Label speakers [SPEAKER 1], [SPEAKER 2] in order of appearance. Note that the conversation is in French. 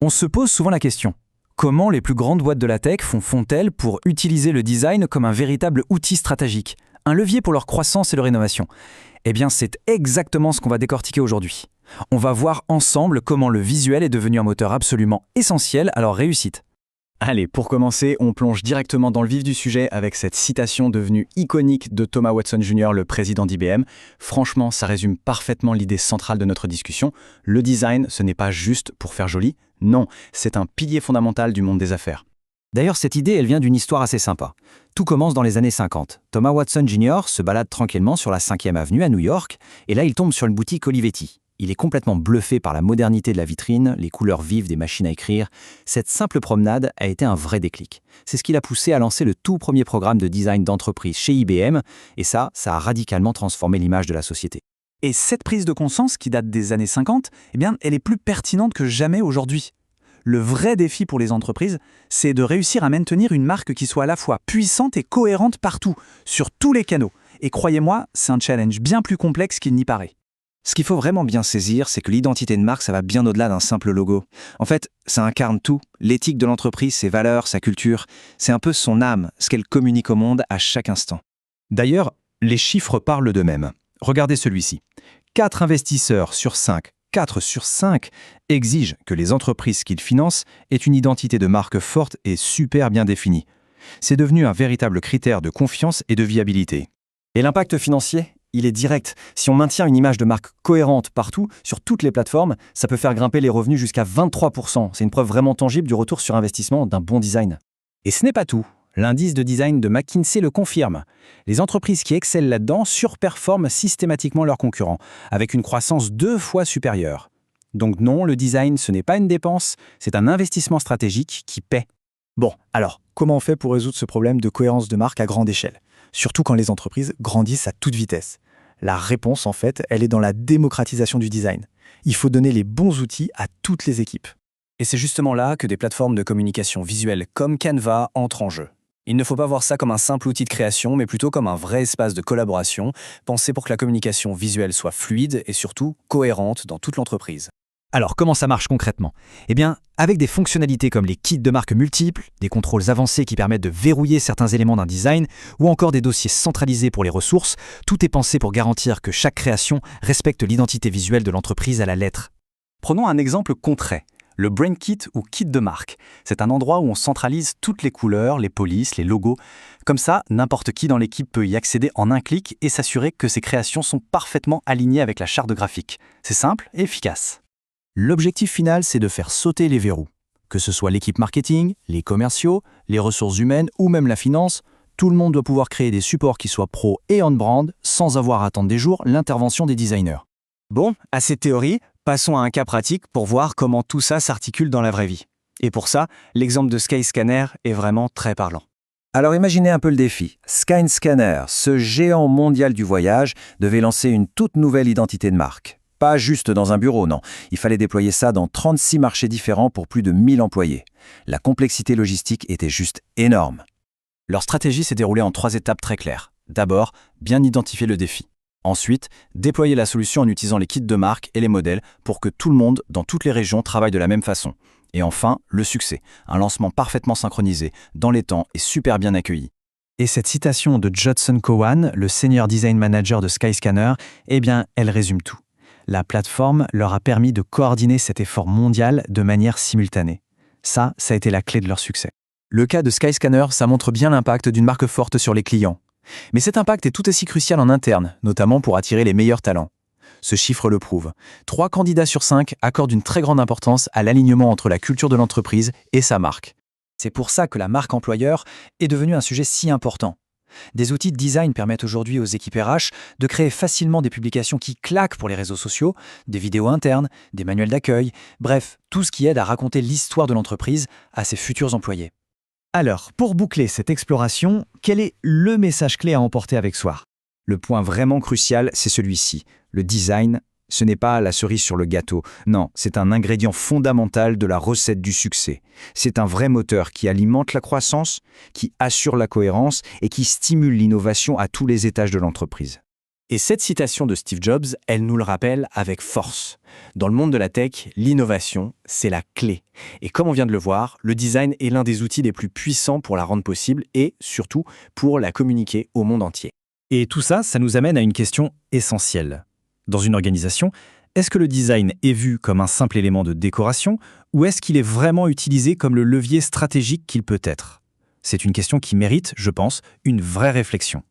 [SPEAKER 1] On se pose souvent la question, comment les plus grandes boîtes de la tech font-elles pour utiliser le design comme un véritable outil stratégique, un levier pour leur croissance et leur innovation? Eh bien, c'est exactement ce qu'on va décortiquer aujourd'hui. On va voir ensemble comment le visuel est devenu un moteur absolument essentiel à leur réussite.
[SPEAKER 2] Allez, pour commencer, on plonge directement dans le vif du sujet avec cette citation devenue iconique de Thomas Watson Jr., le président d'IBM. Franchement, ça résume parfaitement l'idée centrale de notre discussion. Le design, ce n'est pas juste pour faire joli. Non, c'est un pilier fondamental du monde des affaires.
[SPEAKER 1] D'ailleurs, cette idée, elle vient d'une histoire assez sympa. Tout commence dans les années 50. Thomas Watson Jr. se balade tranquillement sur la 5e avenue à New York, et là, il tombe sur une boutique Olivetti. Il est complètement bluffé par la modernité de la vitrine, les couleurs vives des machines à écrire. Cette simple promenade a été un vrai déclic. C'est ce qui l'a poussé à lancer le tout premier programme de design d'entreprise chez IBM, et ça a radicalement transformé l'image de la société.
[SPEAKER 3] Et cette prise de conscience, qui date des années 50, eh bien, elle est plus pertinente que jamais aujourd'hui. Le vrai défi pour les entreprises, c'est de réussir à maintenir une marque qui soit à la fois puissante et cohérente partout, sur tous les canaux. Et croyez-moi, c'est un challenge bien plus complexe qu'il n'y paraît.
[SPEAKER 4] Ce qu'il faut vraiment bien saisir, c'est que l'identité de marque, ça va bien au-delà d'un simple logo. En fait, ça incarne tout. L'éthique de l'entreprise, ses valeurs, sa culture. C'est un peu son âme, ce qu'elle communique au monde à chaque instant.
[SPEAKER 5] D'ailleurs, les chiffres parlent d'eux-mêmes. Regardez celui-ci. 4 investisseurs sur 5, 4 sur 5 exigent que les entreprises qu'ils financent aient une identité de marque forte et super bien définie. C'est devenu un véritable critère de confiance et de viabilité.
[SPEAKER 2] Et l'impact financier ? Il est direct. Si on maintient une image de marque cohérente partout, sur toutes les plateformes, ça peut faire grimper les revenus jusqu'à 23%. C'est une preuve vraiment tangible du retour sur investissement d'un bon design.
[SPEAKER 1] Et ce n'est pas tout. L'indice de design de McKinsey le confirme. Les entreprises qui excellent là-dedans surperforment systématiquement leurs concurrents, avec une croissance 2 fois supérieure. Donc non, le design, ce n'est pas une dépense, c'est un investissement stratégique qui paie.
[SPEAKER 3] Bon, alors, comment on fait pour résoudre ce problème de cohérence de marque à grande échelle ? Surtout quand les entreprises grandissent à toute vitesse. La réponse, en fait, elle est dans la démocratisation du design. Il faut donner les bons outils à toutes les équipes.
[SPEAKER 1] Et c'est justement là que des plateformes de communication visuelle comme Canva entrent en jeu. Il ne faut pas voir ça comme un simple outil de création, mais plutôt comme un vrai espace de collaboration, pensé pour que la communication visuelle soit fluide et surtout cohérente dans toute l'entreprise. Alors, comment ça marche concrètement? Eh bien, avec des fonctionnalités comme les kits de marque multiples, des contrôles avancés qui permettent de verrouiller certains éléments d'un design, ou encore des dossiers centralisés pour les ressources, tout est pensé pour garantir que chaque création respecte l'identité visuelle de l'entreprise à la lettre.
[SPEAKER 3] Prenons un exemple concret. Le Brain Kit ou kit de marque. C'est un endroit où on centralise toutes les couleurs, les polices, les logos. Comme ça, n'importe qui dans l'équipe peut y accéder en un clic et s'assurer que ses créations sont parfaitement alignées avec la charte graphique. C'est simple et efficace.
[SPEAKER 1] L'objectif final, c'est de faire sauter les verrous. Que ce soit l'équipe marketing, les commerciaux, les ressources humaines ou même la finance, tout le monde doit pouvoir créer des supports qui soient pro et on-brand sans avoir à attendre des jours l'intervention des designers.
[SPEAKER 2] Bon, assez de théorie, passons à un cas pratique pour voir comment tout ça s'articule dans la vraie vie. Et pour ça, l'exemple de Skyscanner est vraiment très parlant.
[SPEAKER 4] Alors imaginez un peu le défi. Skyscanner, ce géant mondial du voyage, devait lancer une toute nouvelle identité de marque. Pas juste dans un bureau, non. Il fallait déployer ça dans 36 marchés différents pour plus de 1000 employés. La complexité logistique était juste énorme.
[SPEAKER 1] Leur stratégie s'est déroulée en 3 étapes très claires. D'abord, bien identifier le défi. Ensuite, déployer la solution en utilisant les kits de marque et les modèles pour que tout le monde, dans toutes les régions, travaille de la même façon. Et enfin, le succès. Un lancement parfaitement synchronisé, dans les temps et super bien accueilli.
[SPEAKER 5] Et cette citation de Judson Cowan, le Senior Design Manager de Skyscanner, eh bien, elle résume tout. La plateforme leur a permis de coordonner cet effort mondial de manière simultanée. Ça a été la clé de leur succès.
[SPEAKER 1] Le cas de Skyscanner, ça montre bien l'impact d'une marque forte sur les clients. Mais cet impact est tout aussi crucial en interne, notamment pour attirer les meilleurs talents. Ce chiffre le prouve. 3 candidats sur 5 accordent une très grande importance à l'alignement entre la culture de l'entreprise et sa marque.
[SPEAKER 3] C'est pour ça que la marque employeur est devenue un sujet si important. Des outils de design permettent aujourd'hui aux équipes RH de créer facilement des publications qui claquent pour les réseaux sociaux, des vidéos internes, des manuels d'accueil, bref, tout ce qui aide à raconter l'histoire de l'entreprise à ses futurs employés.
[SPEAKER 2] Alors, pour boucler cette exploration, quel est le message clé à emporter avec soi ?
[SPEAKER 4] Le point vraiment crucial, c'est celui-ci. Le design, ce n'est pas la cerise sur le gâteau. Non, c'est un ingrédient fondamental de la recette du succès. C'est un vrai moteur qui alimente la croissance, qui assure la cohérence et qui stimule l'innovation à tous les étages de l'entreprise.
[SPEAKER 1] Et cette citation de Steve Jobs, elle nous le rappelle avec force. Dans le monde de la tech, l'innovation, c'est la clé. Et comme on vient de le voir, le design est l'un des outils les plus puissants pour la rendre possible et, surtout, pour la communiquer au monde entier.
[SPEAKER 3] Et tout ça, ça nous amène à une question essentielle. Dans une organisation, est-ce que le design est vu comme un simple élément de décoration ou est-ce qu'il est vraiment utilisé comme le levier stratégique qu'il peut être ? C'est une question qui mérite, je pense, une vraie réflexion.